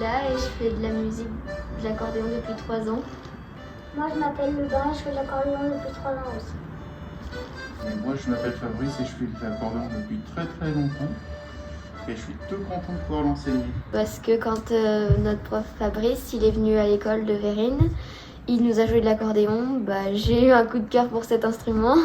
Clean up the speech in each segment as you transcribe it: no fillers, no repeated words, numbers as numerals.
Priscilla et je fais de la musique, de l'accordéon depuis 3 ans. Moi je m'appelle Lubin et je fais de l'accordéon depuis 3 ans aussi. Et moi je m'appelle Fabrice et je fais de l'accordéon depuis très longtemps. Et je suis tout content de pouvoir l'enseigner. Parce que quand notre prof Fabrice, il est venu à l'école de Vérine, il nous a joué de l'accordéon, j'ai eu un coup de cœur pour cet instrument.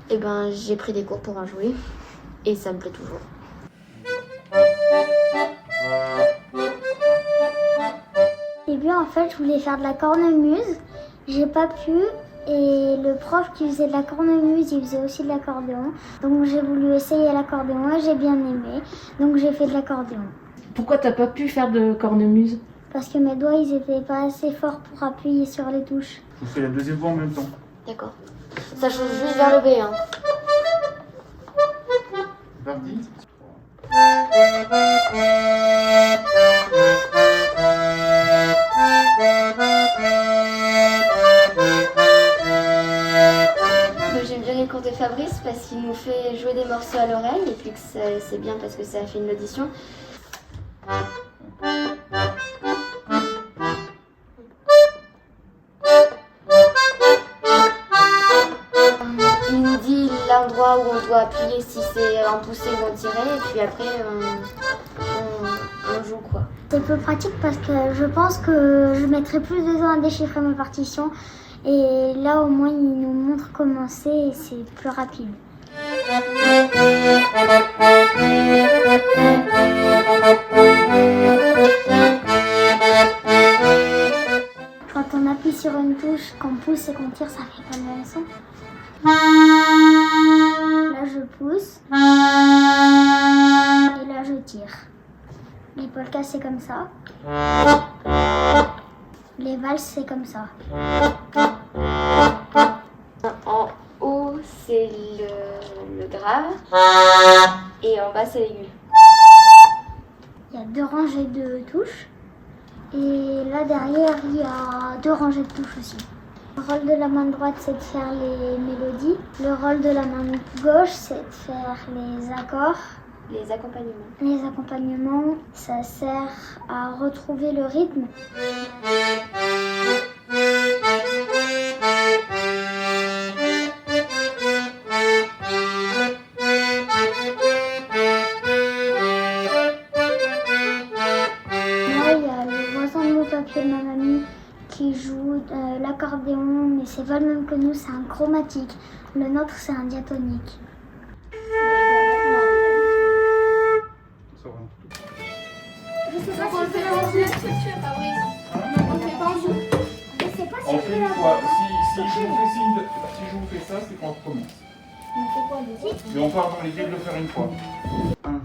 Et j'ai pris des cours pour en jouer et ça me plaît toujours. Au début en fait je voulais faire de la cornemuse, j'ai pas pu. Et le prof qui faisait de la cornemuse, il faisait aussi de l'accordéon. Donc j'ai voulu essayer l'accordéon et j'ai bien aimé. Donc j'ai fait de l'accordéon. Pourquoi t'as pas pu faire de cornemuse? Parce que mes doigts, ils étaient pas assez forts pour appuyer sur les touches. Je vous fais la deuxième fois en même temps. D'accord. Ça change juste vers le B. Hein. C'est parti. J'aime bien les cours de Fabrice parce qu'il nous fait jouer des morceaux à l'oreille et puis que c'est bien parce que ça affine l'audition. Il nous dit l'endroit où on doit appuyer si c'est en pousser ou en tirer et puis après on joue quoi. C'est peu pratique parce que je pense que je mettrais plus de temps à déchiffrer mes partitions. Et là au moins il nous montre comment c'est et c'est plus rapide. Quand on appuie sur une touche, qu'on pousse et qu'on tire, ça fait pas le même son. Là je pousse et là je tire. Les polkas c'est comme ça. Les valses c'est comme ça. En haut c'est le grave et en bas c'est l'aigu. Il y a 2 rangées de touches et là derrière il y a 2 rangées de touches aussi. Le rôle de la main droite c'est de faire les mélodies. Le rôle de la main gauche c'est de faire les accords. Les accompagnements. Les accompagnements, ça sert à retrouver le rythme. Là, il y a le voisin de mon papier et ma mamie qui joue l'accordéon, mais c'est pas le même que nous, c'est un chromatique. Le nôtre, c'est un diatonique. Je sais pas si on fait en jeu. On fait pas en jeu. Je sais pas si On fait une fois. Si je vous fais ça, c'est quand on commence. On fait quoi ici? Mais on peut avoir l'idée de le faire une fois. 1, 2,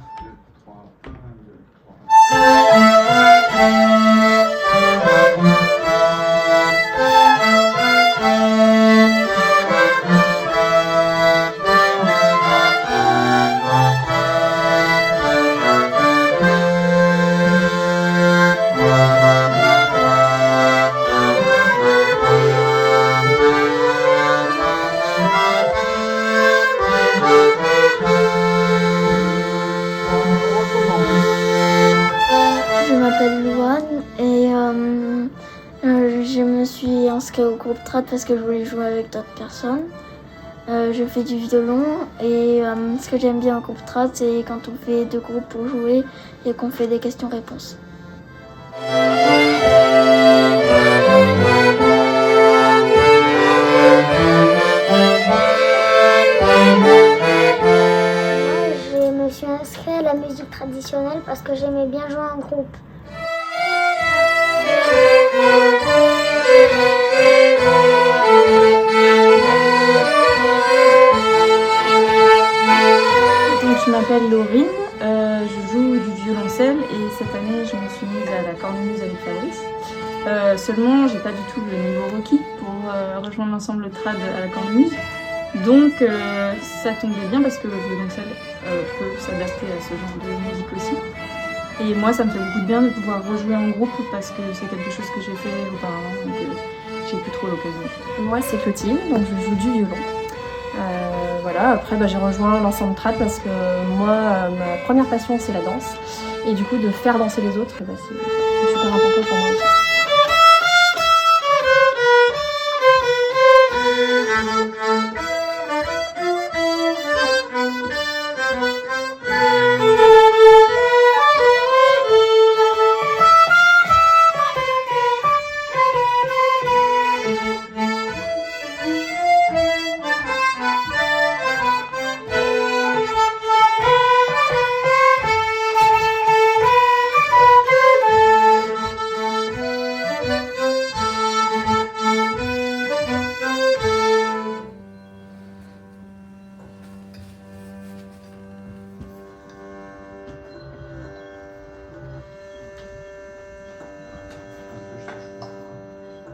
3, 1, 2, 3. Je m'appelle Louane et je me suis inscrite au groupe Trad parce que je voulais jouer avec d'autres personnes. Je fais du violon et ce que j'aime bien au groupe Trad, c'est quand on fait 2 groupes pour jouer et qu'on fait des questions-réponses. Je me suis inscrite à la musique traditionnelle parce que j'aimais bien jouer en groupe. Donc, je m'appelle Laurine, je joue du violoncelle et cette année je me suis mise à la cornemuse avec Fabrice. Seulement, j'ai pas du tout le niveau requis pour rejoindre l'ensemble trad à la cornemuse. Donc ça tombait bien parce que le violoncelle peut s'adapter à ce genre de musique aussi. Et moi ça me fait beaucoup de bien de pouvoir rejouer en groupe parce que c'est quelque chose que j'ai fait auparavant donc j'ai plus trop l'occasion. Moi c'est Clotilde, donc je joue du violon. Voilà, après j'ai rejoint l'ensemble trad parce que moi ma première passion c'est la danse Et du coup, de faire danser les autres, bah, c'est super important pour moi aussi.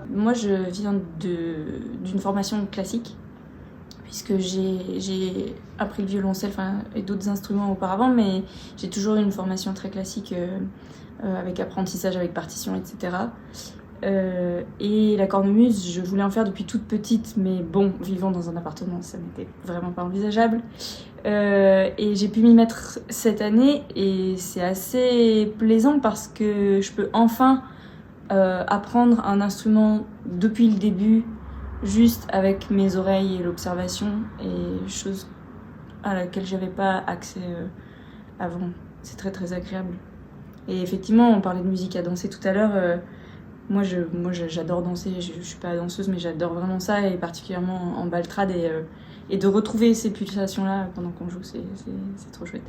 Moi, je viens d'une formation classique, puisque j'ai appris le violoncelle et d'autres instruments auparavant, mais j'ai toujours eu une formation très classique avec apprentissage, avec partition, etc. Et la cornemuse, je voulais en faire depuis toute petite, mais bon, vivant dans un appartement, ça n'était vraiment pas envisageable. Et j'ai pu m'y mettre cette année, et c'est assez plaisant parce que je peux enfin apprendre un instrument depuis le début, juste avec mes oreilles et l'observation, et chose à laquelle j'avais pas accès avant. C'est très très agréable. Et effectivement, on parlait de musique à danser tout à l'heure. Moi, j'adore danser. Je suis pas danseuse, mais j'adore vraiment ça, et particulièrement en baltrade, et de retrouver ces pulsations-là pendant qu'on joue, c'est trop chouette.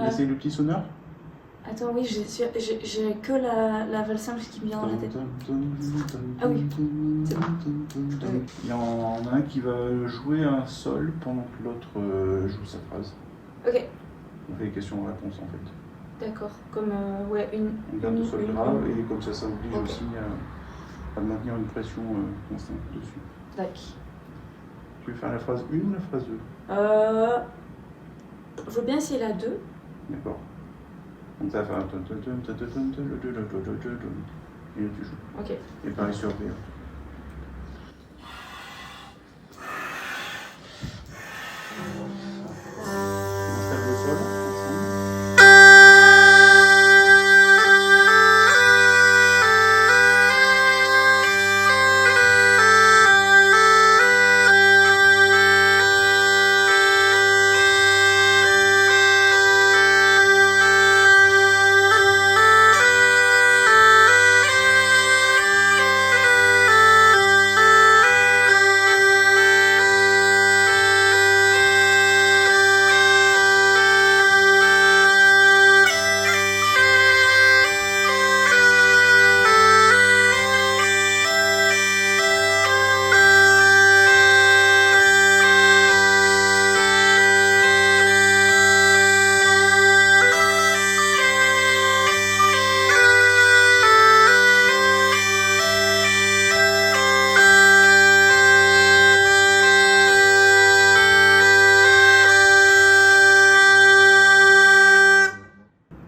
Laissez le petit sonneur. Attends, oui, j'ai que la valse simple qui me vient dans la tête. Ah oui, c'est bon. Il y en a un qui va jouer un sol pendant que l'autre joue sa phrase. Ok, On fait des questions-réponses en fait. d'accord. Comme, ouais, On garde le sol grave et comme ça oblige Ok. aussi à maintenir une pression constante dessus. Tac. Tu veux faire la phrase 1 ou la phrase 2? Je veux bien essayer la 2. D'accord. Donc ça va faire et là tu joues. Ok. Et pareil sur B. On installe le sol ensemble.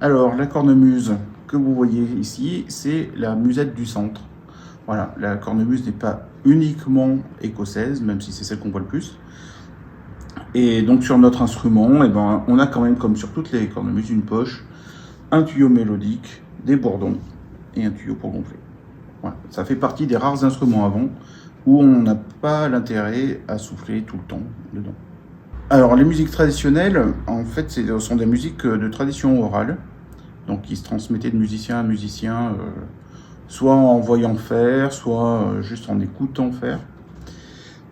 Alors, la cornemuse que vous voyez ici, c'est la musette du centre. Voilà, la cornemuse n'est pas uniquement écossaise, même si c'est celle qu'on voit le plus. Et donc sur notre instrument, eh ben, on a quand même, comme sur toutes les cornemuses, une poche, un tuyau mélodique, des bourdons et un tuyau pour gonfler. Voilà. Ça fait partie des rares instruments à vent où on n'a pas l'intérêt à souffler tout le temps dedans. Alors les musiques traditionnelles, en fait, ce sont des musiques de tradition orale, donc qui se transmettaient de musicien à musicien, soit en voyant faire, soit juste en écoutant faire.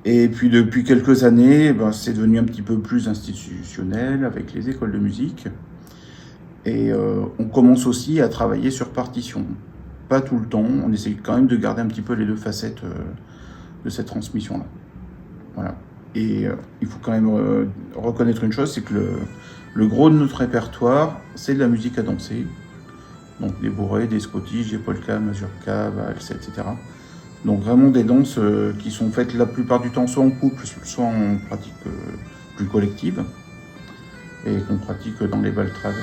Et puis depuis quelques années, ben, c'est devenu un petit peu plus institutionnel avec les écoles de musique. Et on commence aussi à travailler sur partition. Pas tout le temps, on essaie quand même de garder un petit peu les deux facettes de cette transmission-là. Voilà. Et il faut quand même reconnaître une chose, c'est que le gros de notre répertoire, c'est de la musique à danser. Donc des bourrées, des scottish, des polkas, mazurka, valses, etc. Donc vraiment des danses qui sont faites la plupart du temps soit en couple, soit en pratique plus collective, et qu'on pratique dans les baltrades.